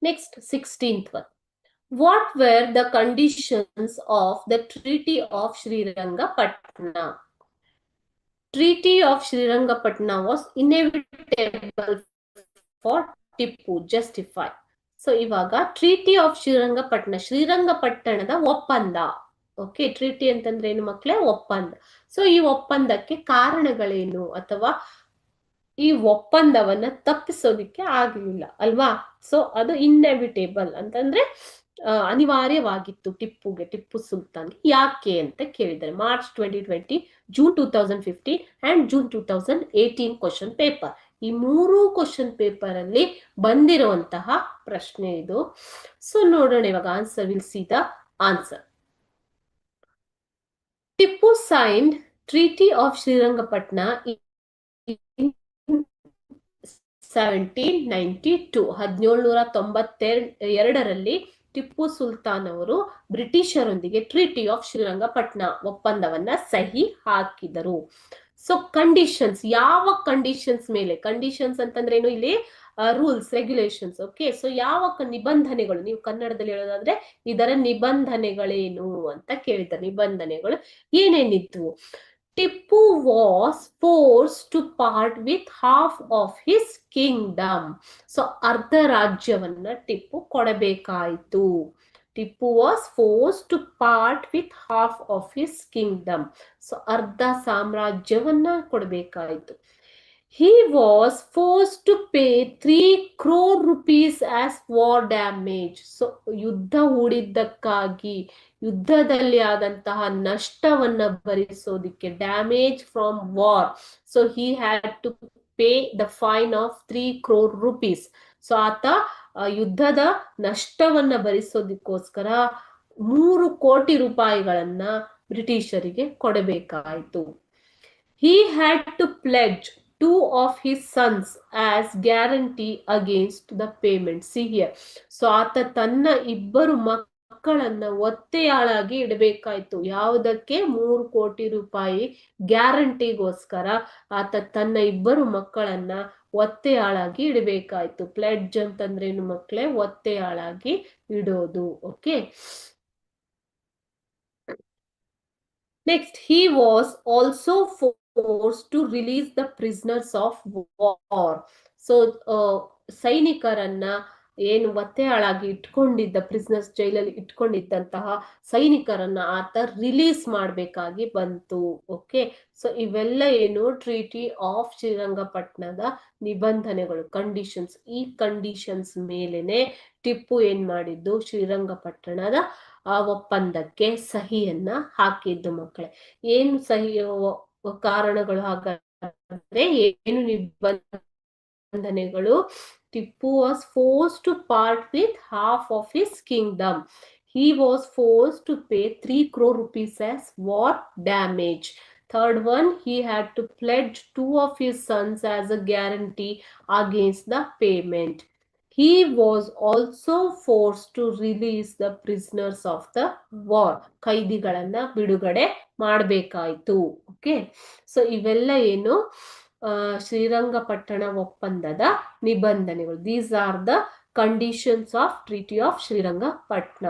Next, 16th one. What were the conditions of the Treaty of Srirangapatna? Treaty of Srirangapatna was inevitable for Tipu. Justify. So ಇವಾಗ treaty of ಶ್ರೀರಂಗಪಟ್ಟಣದ ಒಪ್ಪಂದ. Okay, treaty ಅಂತಂದ್ರೆ ಏನು ಮಕ್ಕಳೇ? ಒಪ್ಪಂದ. So ಈ ಒಪ್ಪಂದಕ್ಕೆ ಕಾರಣಗಳೇನು, ಅಥವಾ ಈ ಒಪ್ಪಂದವನ್ನ ತಪ್ಪಿಸೋದಿಕ್ಕೆ ಆಗಲಿಲ್ಲ ಅಲ್ವಾ? ಸೊ ಅದು ಇನ್ನೆವಿಟೇಬಲ್ ಅಂತಂದ್ರೆ ಅನಿವಾರ್ಯವಾಗಿತ್ತು ಟಿಪ್ಪು ಸುಲ್ತಾನ್ಗೆ. ಯಾಕೆ ಅಂತ ಕೇಳಿದ್ದಾರೆ. March 2020, June 2015 and June 2018 question paper. ಈ ಮೂರು ಕ್ವಶನ್ ಪೇಪರ್ ಅಲ್ಲಿ ಬಂದಿರುವಂತಹ ಪ್ರಶ್ನೆ ಇದು. ಸೊ ನೋಡೋಣ ಇವಾಗ answer. Will see the answer. Tipu signed treaty of Srirangapatna in 1792. 1792ರಲ್ಲಿ ಟಿಪ್ಪು ಸುಲ್ತಾನ್ ಅವರು ಬ್ರಿಟಿಷರೊಂದಿಗೆ ಟ್ರೀಟಿ ಆಫ್ ಶ್ರೀರಂಗಪಟ್ಟಣ ಒಪ್ಪಂದವನ್ನ ಸಹಿ ಹಾಕಿದರು. ಸೊ ಕಂಡೀಷನ್ಸ್, ಯಾವ ಕಂಡೀಷನ್ಸ್ ಮೇಲೆ? ಕಂಡೀಷನ್ಸ್ ಅಂತಂದ್ರೆ ಏನು? ಇಲ್ಲಿ ರೂಲ್ಸ್, ರೆಗ್ಯುಲೇಷನ್ಸ್. ಓಕೆ, ಸೊ ಯಾವ ನಿಬಂಧನೆಗಳು, ನೀವು ಕನ್ನಡದಲ್ಲಿ ಹೇಳೋದಾದ್ರೆ ಇದರ ನಿಬಂಧನೆಗಳೇನು ಅಂತ ಕೇಳಿದ್ದಾರೆ. ನಿಬಂಧನೆಗಳು ಏನೇನಿದ್ವು? Tipu was forced to part with half of his kingdom. So ಅರ್ಧ ರಾಜ್ಯವನ್ನ ಟಿಪ್ಪು ಕೊಡಬೇಕಾಯಿತು. Tipu was forced to part with half of his kingdom. So ಅರ್ಧ ಸಾಮ್ರಾಜ್ಯವನ್ನ ಕೊಡಬೇಕಾಯಿತು. He was forced to pay 3 crore rupees as war damage. So ಯುದ್ಧ ಹೂಡಿದ್ದಕ್ಕಾಗಿ, ಯುದ್ಧದಲ್ಲಿ ಆದಂತಹ ನಷ್ಟವನ್ನ ಭರಿಸೋದಿಕ್ಕೆ, damage from war. So he had to pay the fine of 3 crore rupees. So ಆತ ಯುದ್ಧದ ನಷ್ಟವನ್ನ ಭರಿಸೋದಕ್ಕೋಸ್ಕರ 3 ಕೋಟಿ ರೂಪಾಯಿಗಳನ್ನ ಬ್ರಿಟಿಷರಿಗೆ ಕೊಡಬೇಕಾಯಿತು. He had to pledge 2 of his sons as guarantee against the payment. See here. So ಆತ ತನ್ನ ಇಬ್ಬರು ಮಕ್ಕಳನ್ನ ಒತ್ತೆಯಾಳಾಗಿ ಇಡಬೇಕಾಯ್ತು. ಯಾವುದಕ್ಕೆ? 3 ಕೋಟಿ ರೂಪಾಯಿ ಗ್ಯಾರಂಟಿಗೋಸ್ಕರ ಆತ ತನ್ನ ಇಬ್ಬರು ಮಕ್ಕಳನ್ನ ಒತ್ತೆಯಾಳಾಗಿ ಇಡಬೇಕಾಯ್ತು. ಪ್ಲೆಡ್ಜ್ ಅಂತಂದ್ರೇನು ಮಕ್ಕಳೇ? ಒತ್ತೆಯಾಳಾಗಿ ಇಡೋದು. Okay, next, he was also forced to release the prisoners of war. So ಸೈನಿಕರನ್ನ ಏನು ಒತ್ತೆಯಾಳಾಗಿ ಇಟ್ಕೊಂಡಿದ್ದ, ಪ್ರಿಸ್ನರ್ಸ್, ಜೈಲಲ್ಲಿ ಇಟ್ಕೊಂಡಿದ್ದಂತಹ ಸೈನಿಕರನ್ನ ಆತ ರಿಲೀಸ್ ಮಾಡಬೇಕಾಗಿ ಬಂತು. ಓಕೆ, ಸೊ ಇವೆಲ್ಲ ಏನು? ಟ್ರೀಟಿ ಆಫ್ ಶ್ರೀರಂಗಪಟ್ಟಣದ ನಿಬಂಧನೆಗಳು, ಕಂಡೀಷನ್ಸ್. ಈ ಕಂಡೀಷನ್ಸ್ ಮೇಲೆನೆ ಟಿಪ್ಪು ಏನ್ ಮಾಡಿದ್ದು? ಶ್ರೀರಂಗಪಟ್ಟಣದ ಒಪ್ಪಂದಕ್ಕೆ ಸಹಿಯನ್ನ ಹಾಕಿದ್ದು ಮಕ್ಕಳೇ. ಏನು ಸಹಿ ಕಾರಣಗಳು? ಹಾಗಾದ್ರೆ ಏನು ನಿಬಂಧನೆಗಳು? Tipu was forced to part with half of his kingdom. He was forced to pay 3 crore rupees as war damage. Third one, he had to pledge 2 of his sons as a guarantee against the payment. He was also forced to release the prisoners of the war. ಕೈದಿಗಳನ್ನ ಬಿಡುಗಡೆ ಮಾಡಬೇಕಾಯಿತು. Okay, so ಇವೆಲ್ಲ ಏನು? ಶ್ರೀರಂಗಪಟ್ಟಣ ಒಪ್ಪಂದದ ನಿಬಂಧನೆಗಳು. These are the conditions of treaty of Srirangapatna.